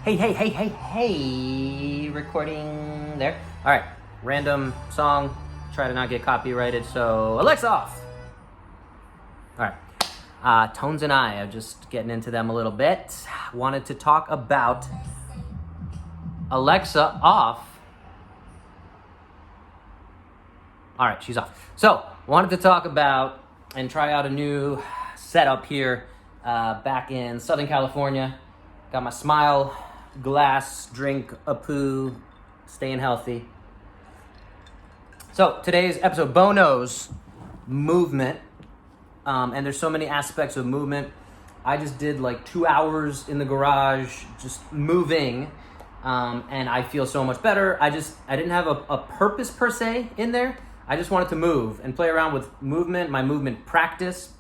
Hey, recording there. All right, random song, try to not get copyrighted, so Alexa off. All right, Tones and I are just getting into them a little bit. Wanted to talk about Alexa off. All right, she's off. So, wanted to talk about and try out a new setup here back in Southern California. Got my Smile glass, drink a poo, staying healthy. So today's episode, Bono's movement, and there's so many aspects of movement. I just did like 2 hours in the garage, just moving, and I feel so much better. I didn't have a purpose per se in there. I just wanted to move and play around with movement, my movement practice.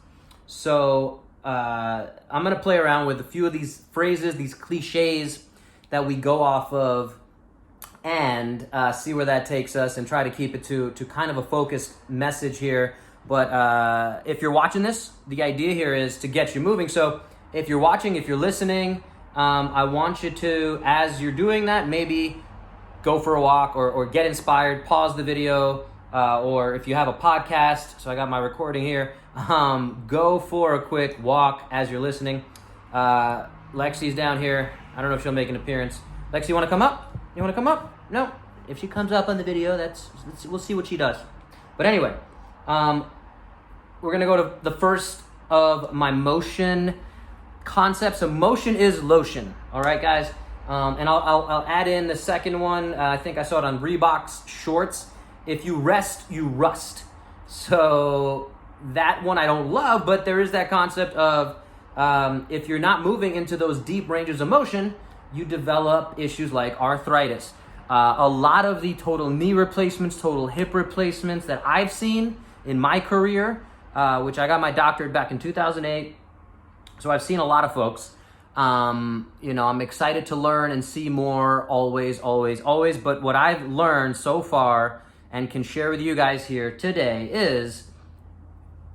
So I'm gonna play around with a few of these phrases, these cliches that we go off of, and see where that takes us, and try to keep it to kind of a focused message here. But if you're watching this, the idea here is to get you moving. So if you're watching, if you're listening, I want you to, as you're doing that, maybe go for a walk or get inspired, pause the video, or if you have a podcast, so I got my recording here, go for a quick walk as you're listening. Lexi's down here. I don't know if she'll make an appearance. Lexi, you want to come up? You want to come up? No. If she comes up on the video, we'll see what she does. But anyway, we're going to go to the first of my motion concepts. So motion is lotion. All right, guys? And I'll add in the second one. I think I saw it on Reebok's shorts. If you rest, you rust. So that one I don't love, but there is that concept of if you're not moving into those deep ranges of motion, you develop issues like arthritis. A lot of the total knee replacements, total hip replacements that I've seen in my career, which I got my doctorate back in 2008, so I've seen a lot of folks. I'm excited to learn and see more, always. But what I've learned so far and can share with you guys here today is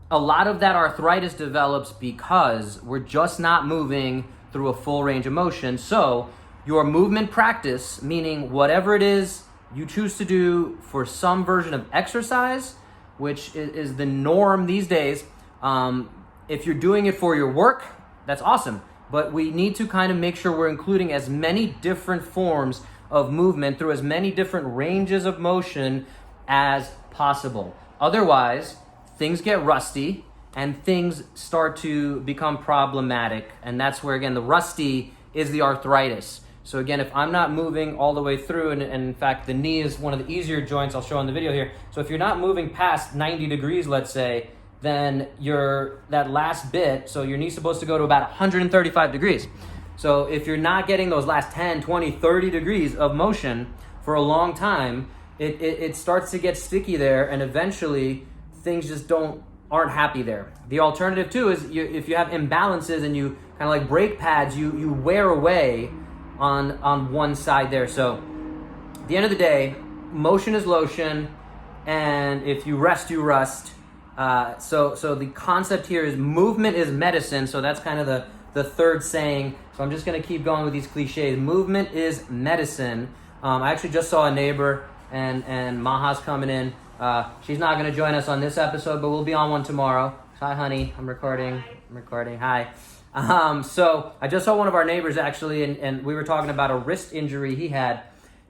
a lot of that arthritis develops because we're just not moving through a full range of motion. So your movement practice, meaning whatever it is you choose to do for some version of exercise, which is the norm these days, if you're doing it for your work, that's awesome. But we need to kind of make sure we're including as many different forms of movement through as many different ranges of motion as possible. Otherwise, things get rusty and things start to become problematic. And that's where, again, the rusty is the arthritis. So again, if I'm not moving all the way through, and in fact, the knee is one of the easier joints I'll show on the video here. So if you're not moving past 90 degrees, let's say, then that last bit, so your knee's supposed to go to about 135 degrees. So if you're not getting those last 10, 20, 30 degrees of motion for a long time, it starts to get sticky there, and eventually things just aren't happy there. The alternative too is if you have imbalances and you kind of like brake pads, you wear away on one side there. So at the end of the day, motion is lotion, and if you rest, you rust. So the concept here is movement is medicine. So that's kind of the third saying. So I'm just going to keep going with these cliches. Movement is medicine. I actually just saw a neighbor, and Maha's coming in. She's not going to join us on this episode, but we'll be on one tomorrow. Hi, honey. I'm recording. Hi. So I just saw one of our neighbors actually, and we were talking about a wrist injury he had.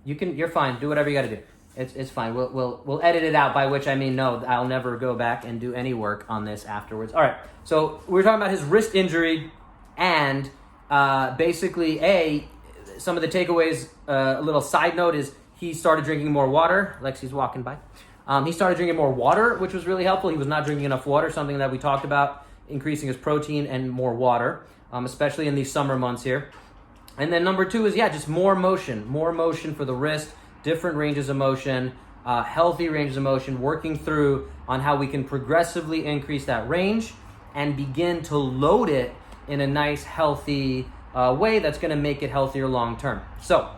You're fine. Do whatever you got to do. It's fine. We'll edit it out, by which I mean no, I'll never go back and do any work on this afterwards. All right. So we were talking about his wrist injury, and basically, some of the takeaways. A little side note is he started drinking more water. Lexi's walking by. He started drinking more water, which was really helpful. He was not drinking enough water, something that we talked about, increasing his protein and more water, especially in these summer months here. And then number two is, just more motion for the wrist, different ranges of motion, healthy ranges of motion, working through on how we can progressively increase that range and begin to load it in a nice, healthy way that's going to make it healthier long term. So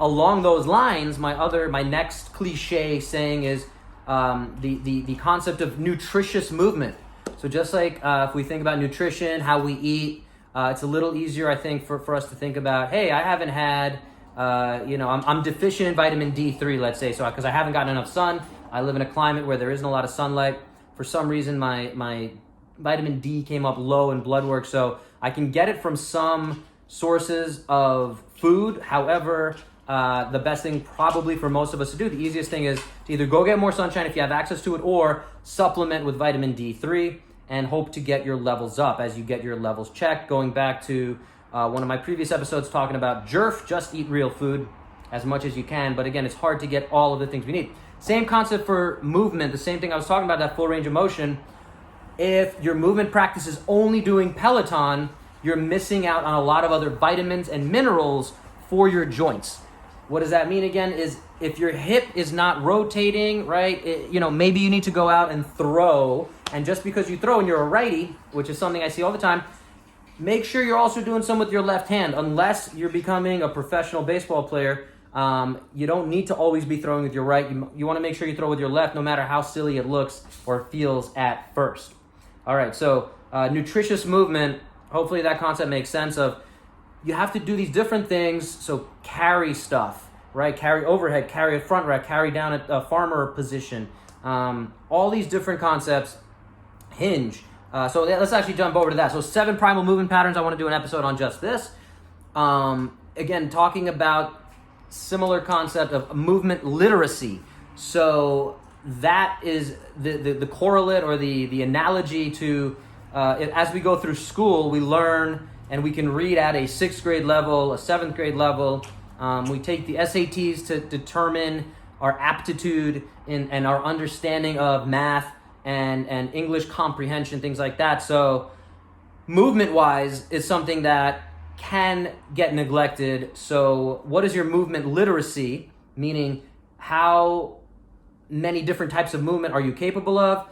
along those lines, my next cliche saying is the concept of nutritious movement. So just like if we think about nutrition, how we eat, It's a little easier, I think, for us to think about, hey, I haven't had, I'm deficient in vitamin D3, let's say, so because I haven't gotten enough sun. I live in a climate where there isn't a lot of sunlight. For some reason, my vitamin D came up low in blood work, so I can get it from some sources of food. However, the best thing probably for most of us to do, the easiest thing is to either go get more sunshine if you have access to it, or supplement with vitamin D3 and hope to get your levels up as you get your levels checked. Going back to one of my previous episodes talking about JERF, just eat real food as much as you can. But again, it's hard to get all of the things we need. Same concept for movement, the same thing I was talking about, that full range of motion. If your movement practice is only doing Peloton, you're missing out on a lot of other vitamins and minerals for your joints. What does that mean again? Is if your hip is not rotating, right? Maybe you need to go out and throw. And just because you throw and you're a righty, which is something I see all the time, make sure you're also doing some with your left hand. Unless you're becoming a professional baseball player, you don't need to always be throwing with your right. You want to make sure you throw with your left, no matter how silly it looks or feels at first. All right, so nutritious movement, hopefully that concept makes sense of you have to do these different things. So carry stuff, right? Carry overhead, carry a front rack, carry down a farmer position. All these different concepts. Hinge. So let's actually jump over to that. So 7 primal movement patterns. I want to do an episode on just this. Again, talking about similar concept of movement literacy. So that is the correlate or the analogy to as we go through school, we learn and we can read at a 6th grade level, a 7th grade level. We take the SATs to determine our aptitude and our understanding of math and English comprehension, things like that. So movement-wise is something that can get neglected. So what is your movement literacy? Meaning how many different types of movement are you capable of?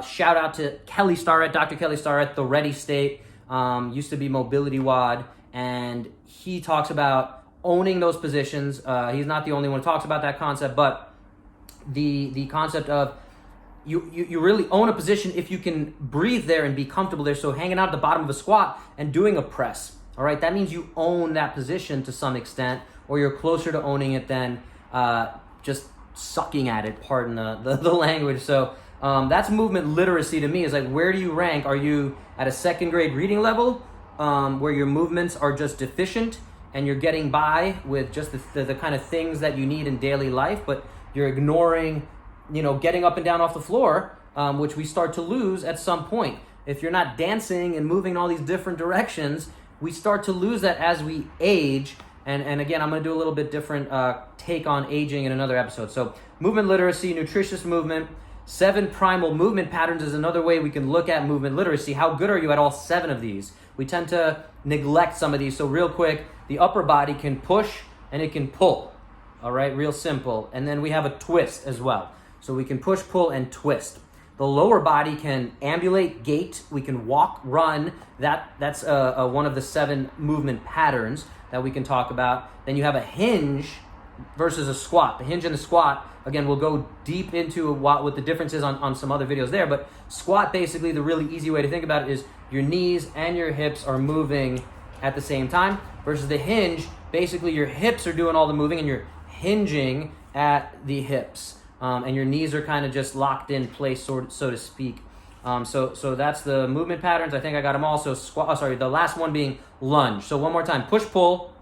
Shout out to Kelly Starrett, Dr. Kelly Starrett, the Ready State, used to be Mobility WOD, and he talks about owning those positions. He's not the only one who talks about that concept, but the concept of you really own a position if you can breathe there and be comfortable there. So hanging out at the bottom of a squat and doing a press, all right, that means you own that position to some extent, or you're closer to owning it than just sucking at it, pardon the language. So that's movement literacy to me, is like, where do you rank? Are you at a 2nd grade reading level where your movements are just deficient and you're getting by with just the kind of things that you need in daily life, but you're ignoring getting up and down off the floor, which we start to lose at some point. If you're not dancing and moving in all these different directions, we start to lose that as we age. And again, I'm going to do a little bit different take on aging in another episode. So movement literacy, nutritious movement, 7 primal movement patterns is another way we can look at movement literacy. How good are you at all 7 of these? We tend to neglect some of these. So real quick, the upper body can push and it can pull. All right, real simple. And then we have a twist as well. So we can push, pull, and twist. The lower body can ambulate, gait. We can walk, run. That's one of the 7 movement patterns that we can talk about. Then you have a hinge versus a squat. The hinge and the squat, again, we'll go deep into what the difference is on some other videos there. But squat, basically, the really easy way to think about it is your knees and your hips are moving at the same time. Versus the hinge, basically your hips are doing all the moving and you're hinging at the hips. And your knees are kind of just locked in place, so to speak. So that's the movement patterns. I think I got them all. So the last one being lunge. So one more time, push, pull.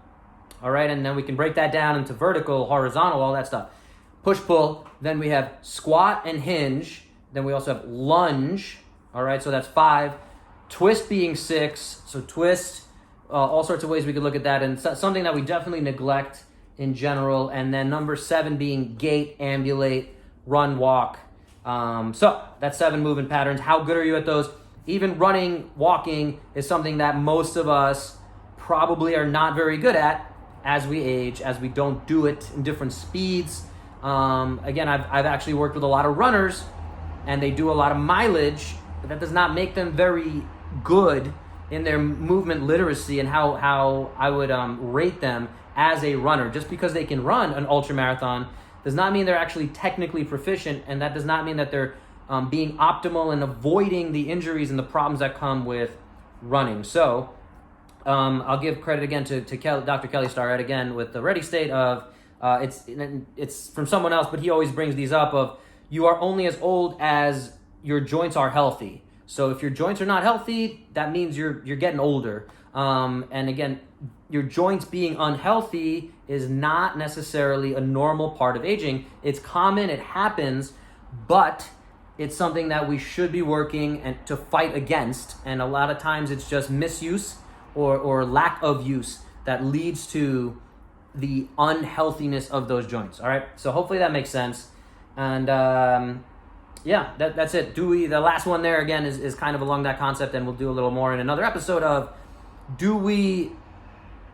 All right, and then we can break that down into vertical, horizontal, all that stuff. Push, pull. Then we have squat and hinge. Then we also have lunge. All right, so that's 5. Twist being 6. So twist, all sorts of ways we could look at that. And something that we definitely neglect in general. And then number 7 being gait, ambulate, run, walk. So that's 7 movement patterns. How good are you at those? Even running, walking is something that most of us probably are not very good at as we age, as we don't do it in different speeds. Again, I've actually worked with a lot of runners and they do a lot of mileage, but that does not make them very good in their movement literacy and how I would rate them as a runner. Just because they can run an ultra marathon does not mean they're actually technically proficient, and that does not mean that they're being optimal and avoiding the injuries and the problems that come with running. So I'll give credit again to Dr. Kelly Starrett again with the Ready State of, it's from someone else, but he always brings these up of, you are only as old as your joints are healthy. So if your joints are not healthy, that means you're getting older. And again, your joints being unhealthy is not necessarily a normal part of aging. It's common, it happens, but it's something that we should be working and to fight against. And a lot of times it's just misuse or lack of use that leads to the unhealthiness of those joints. All right. So hopefully that makes sense. And yeah, that's it. The last one there again is kind of along that concept, and we'll do a little more in another episode of, do we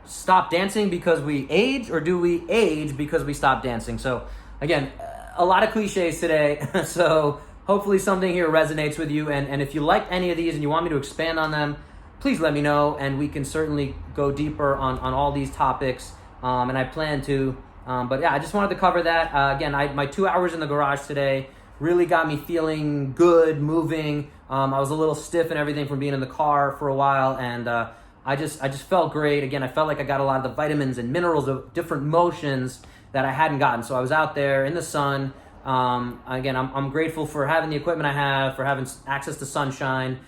stop dancing because we age, or do we age because we stop dancing? So again, a lot of cliches today. So hopefully something here resonates with you. And if you like any of these and you want me to expand on them, please let me know, and we can certainly go deeper on all these topics. And I plan to. But yeah, I just wanted to cover that. Again, my 2 hours in the garage today really got me feeling good, moving. I was a little stiff and everything from being in the car for a while, and I just felt great. Again, I felt like I got a lot of the vitamins and minerals of different motions that I hadn't gotten. So I was out there in the sun. Again, I'm grateful for having the equipment I have, for having access to sunshine,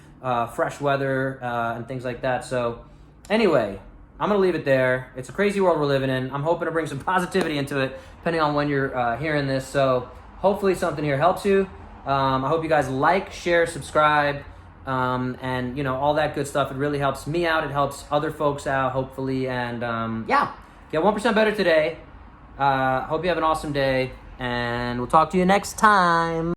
fresh weather, and things like that. So anyway, I'm going to leave it there. It's a crazy world we're living in. I'm hoping to bring some positivity into it, depending on when you're hearing this. So hopefully something here helps you. I hope you guys like, share, subscribe, and all that good stuff. It really helps me out. It helps other folks out, hopefully. And yeah, get 1% better today. Hope you have an awesome day, and we'll talk to you next time.